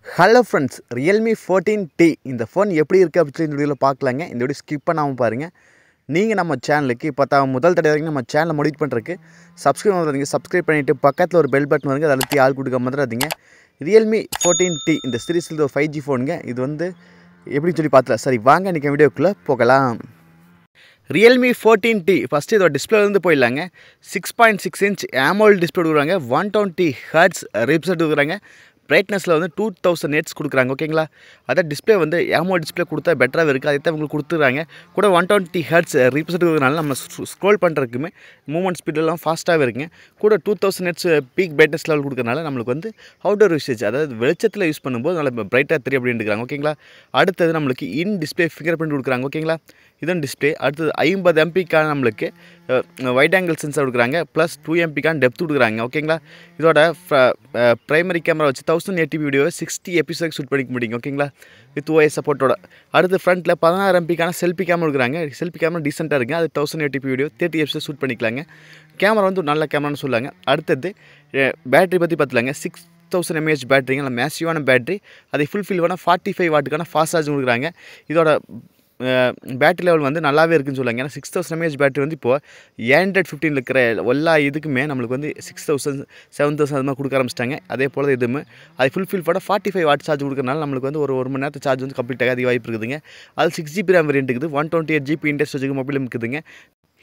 Hello friends, Realme 14T இந்த phone எப்படி இருக்குது அப்படின்னு சொல்லி இந்த வீடியோவில் பார்க்கலாங்க. இந்த வீடியோ ஸ்கிப் பண்ணாமல் பாருங்கள். நீங்கள் நம்ம சேனலுக்கு இப்போ தான் முதல் தடவை வரைக்கும் நம்ம சேனலை மோடிட் பண்ணுறதுக்கு சப்ஸ்கிரைப் பண்ணுறதுங்க. சப்ஸ்கிரைப் பண்ணிவிட்டு பக்கத்தில் ஒரு பெல் பட்டன் வருங்க, அதை அழுத்தி ஆள் கொடுக்க வந்துடாதீங்க. ரியல்மி 14T இந்த சீரீஸில் ஒரு 5G ஃபோனுங்க. இது வந்து எப்படின்னு சொல்லி பார்த்துலாம். சரி வாங்க இன்றைக்கி வீடியோக்குள்ளே போகலாம். ரியல்மி 14T ஃபஸ்ட்டு இதோட டிஸ்பிளேலேருந்து போயிடலாங்க. 6.6 இன்ச் AMOLED டிஸ்பிளே கொடுக்குறாங்க. 120 ஹெர்ட்ஸ் ரிப்செட் கொடுக்குறாங்க. பிரைட்னஸில் வந்து 2000 nits கொடுக்குறாங்க. ஓகேங்களா, அதான் டிஸ்பிளே வந்து AMOLED டிஸ்பிளே கொடுத்தா பெட்டராக இருக்குது. அதை தான் உங்களுக்கு கொடுத்துறாங்க. கூட 120 ஹெர்ட்ஸ் ரிப்செட் கொடுக்குறதுனால நம்ம ஸ்க்ரோல் பண்ணுறதுக்குமே மூவ்மெண்ட் ஸ்பீடெல்லாம் ஃபாஸ்ட்டாகவே இருக்குங்க. கூட 2000 nits பீக் பிரைட்னஸ் லெவல் கொடுக்குறதுனால நம்மளுக்கு வந்து அவுட்டோர் யூசேஜ், அதாவது வெளிச்சத்தில் யூஸ் பண்ணும்போது நல்லா பிரைட்டாக தெரியும் அப்படின்னு இருக்காங்க. ஓகேங்களா, அடுத்தது நம்மளுக்கு இன் டிஸ்பிளே ஃபிங்கர் பிரிண்ட் கொடுக்குறாங்க. ஓகேங்களா, இதன் டிஸ்பிளே. அடுத்தது 50 MPக்கான நம்மளுக்கு வைட் ஆங்கிள் சென்சார் கொடுக்குறாங்க. ப்ளஸ் 2 MPக்கான டெப்த் கொடுக்குறாங்க. ஓகேங்களா, இதோட ப்ரைமரி கேமரா வச்சு 1080p வீடியோவை 60 எபிசோட் ஷூட் பண்ணிக்க முடியும். ஓகேங்களா, வித் OIS சப்போர்ட்டோட. அடுத்து ஃப்ரண்ட்டில் 16 MPக்கான செல்ஃபி கேமரா கொடுக்குறாங்க. செல்ஃபி கேமரா டீசெண்டாக இருக்குது. அது 1080p வீடியோ 30 எபிசோட் ஷூட் பண்ணிக்கலாங்க. கேமரா வந்து நல்ல கேமரான்னு சொல்லுவாங்க. அடுத்தது பேட்டரி பற்றி பார்த்துலாங்க. 6000 mAh பேட்டரிங்க, நல்ல மேசிவான பேட்டரி. அதை ஃபுல்ஃபில் பண்ண 45 வாட்டுக்கான ஃபாஸ்ட் சார்ஜ் கொடுக்குறாங்க. இதோட பேட்டரி லெவல் வந்து நல்லாவே இருக்குன்னு சொல்லுவாங்க. ஏன்னா 6000 mAh பேட்டரி வந்து இப்போது Android 15 இருக்கிற எல்லா இதுக்குமே நம்மளுக்கு வந்து 6000 7000 அது மாதிரி கொடுக்க ஆரம்பிச்சிட்டாங்க. அதே போல் தான் இதுவுமே அது ஃபுல்ஃபில் பண்ண 45 வாட் சார்ஜ் கொடுக்கறனால நம்மளுக்கு வந்து ஒரு மணி நேரத்து சார்ஜ் வந்து கம்ப்ளீட் ஆக அதிக வாய்ப்பு இருக்குதுங்க. அது 6GB RAM வேரியன்ட் இருக்குது. 128GB இன்டர் ஸ்டோரேஜ் மொபைலும் இருக்குதுங்க.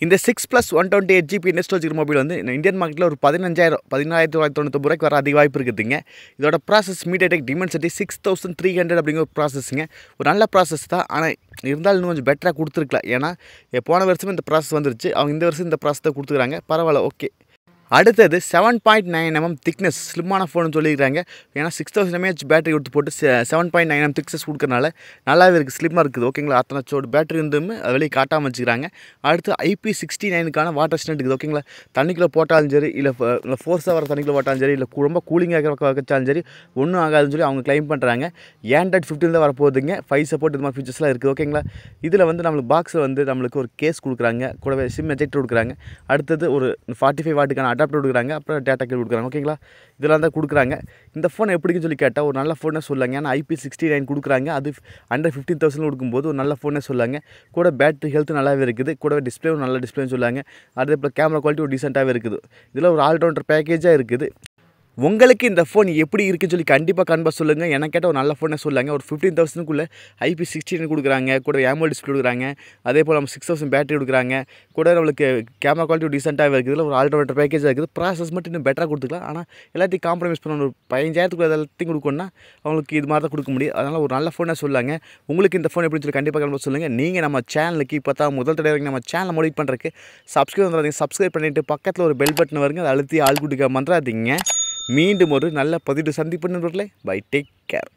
இந்த 6+ 128GB இன்டர் ஸ்டோரேஜ் மொபைல் வந்து இந்தியன் மார்க்கெட்டில் ஒரு 14,999 வர அதிக வாய்ப்பு இருக்குதுங்க. இதோட ப்ராசஸ் MediaTek Dimensity 6300 அப்படிங்கிற ஒரு ப்ராசஸ்ங்க. ஒரு நல்ல ப்ராசஸ் தான், ஆனால் இருந்தாலும் இன்னும் கொஞ்சம் பெட்டராக கொடுத்துருக்கலாம். ஏன்னா போன வருஷமே இந்த ப்ராசஸ் வந்துருச்சு, அவங்க இந்த வருஷம் இந்த ப்ராசஸ் தான் கொடுத்துருக்காங்க. பரவாயில்ல, ஓகே. அடுத்தது 7.9mm திக்னஸ் ஸ்லிம்மான ஃபோன் சொல்லியிருக்காங்க. ஏன்னா 6000 mAh பேட்டரி எடுத்து போட்டு 7.9mm திக்னஸ் கொடுக்கறனால நல்லாவே இருக்குது, ஸ்லிம்மாக இருக்குது. ஓகேங்களா, அத்தனை சோடு பேட்டரி இருந்துமே வெளியே காட்டாமல் வச்சுக்கிறாங்க. அடுத்து IP69க்கான வாட்டர் ஸ்டென்ட் இருக்குது. ஓகேங்களா, தண்ணிக்குள்ளே போட்டாலும் சரி, இல்லை ஃபோர்ஸாக வர தண்ணிக்குள்ளே போட்டாலும் சரி, இல்லை ரொம்ப கூலிங்காக வச்சாலும் சரி ஒன்றும் ஆகாதுன்னு சொல்லி அவங்க கிளைம் பண்ணுறாங்க. Android 15 தான் வரப்போகுதுங்க. 5 சப்போர்ட் இது மாதிரி ஃபீச்சர்ஸ்லாம் இருக்குது. ஓகேங்களா, இதில் வந்து நம்மளுக்கு பாக்ஸில் வந்து நம்மளுக்கு ஒரு கேஸ் கொடுக்குறாங்க, கூடவே சிம் எஜெக்டர் கொடுக்குறாங்க. அடுத்தது ஒரு 45 வாட்டுக்கான அடாப்டர் கொடுக்குறாங்க. அப்புறம் டேட்டா கேபிள் கொடுக்குறாங்க. ஓகேங்களா, இதெல்லாம் தான் கொடுக்குறாங்க. இந்த ஃபோன் எப்படின்னு சொல்லி கேட்டால் ஒரு நல்ல ஃபோனே சொல்லாங்க. ஏன்னா IP69 கொடுக்குறாங்க. அது அண்டர் 15,000 கொடுக்கும்போது ஒரு நல்ல ஃபோனே சொல்லாங்க. கூட பேட்டரி ஹெல்த் நல்லாவே இருக்குது. கூட டிஸ்பிளேவும் நல்ல டிஸ்பிளேன்னு சொல்லாங்க. அதே போல் கேமரா குவாலிட்டி ஒரு டீசெண்டாகவே இருக்குது. இதில் ஒரு ஆல்ரவுண்டர் பேக்கேஜாக இருக்குது. உங்களுக்கு இந்த ஃபோன் எப்படி இருக்குன்னு சொல்லி கண்டிப்பாக கன்ஃபார்ம் சொல்லுங்கள். எனக்கு கேட்டால் ஒரு நல்ல ஃபோனே சொல்லாங்க. ஒரு 15,000க்குள்ளே IP69 கொடுக்குறாங்க. கூட AMOLED டிஸ்பிளே கொடுக்குறாங்க. அதே போல் நம்ம 6000 பேட்டரி கொடுக்குறாங்க. கூட நம்மளுக்கு கேமரா குவாலிட்டி டீசெண்டாகவே இருக்குது. இதில் ஒரு ஆல்ரவுண்டர் பேக்கேஜாக இருக்குது. ப்ராசஸ் மட்டும் இன்னும் பெட்டராக கொடுத்துக்கலாம். ஆனால் எல்லாத்தையும் காம்ப்ரமைஸ் பண்ண ஒரு 15,000க்குள்ள எல்லாத்தையும் கொடுக்கணும்னா அவங்களுக்கு இது மாதிரி தான் கொடுக்க முடியும். அதனால் ஒரு நல்ல ஃபோனே சொல்லாங்க. உங்களுக்கு இந்த ஃபோன் எப்படின்னு சொல்லி கண்டிப்பாக கன்ஃபார்ம் சொல்லுங்கள். நீங்கள் நம்ம சேனலுக்கு இப்போ தான் முதல் தடவை நம்ம சேனலை மோடிட் பண்ணுறதுக்கு சப்ஸ்கிரைப் பண்ணிவிட்டு பக்கத்தில் ஒரு பெல் பட்டன் வருங்க, அதை அழுத்தி ஆள் கொடுக்க வந்துடாதீங்க. மீண்டும் ஒரு நல்ல பதிவு சந்திப்பு நண்பர்களே. Bye, take care.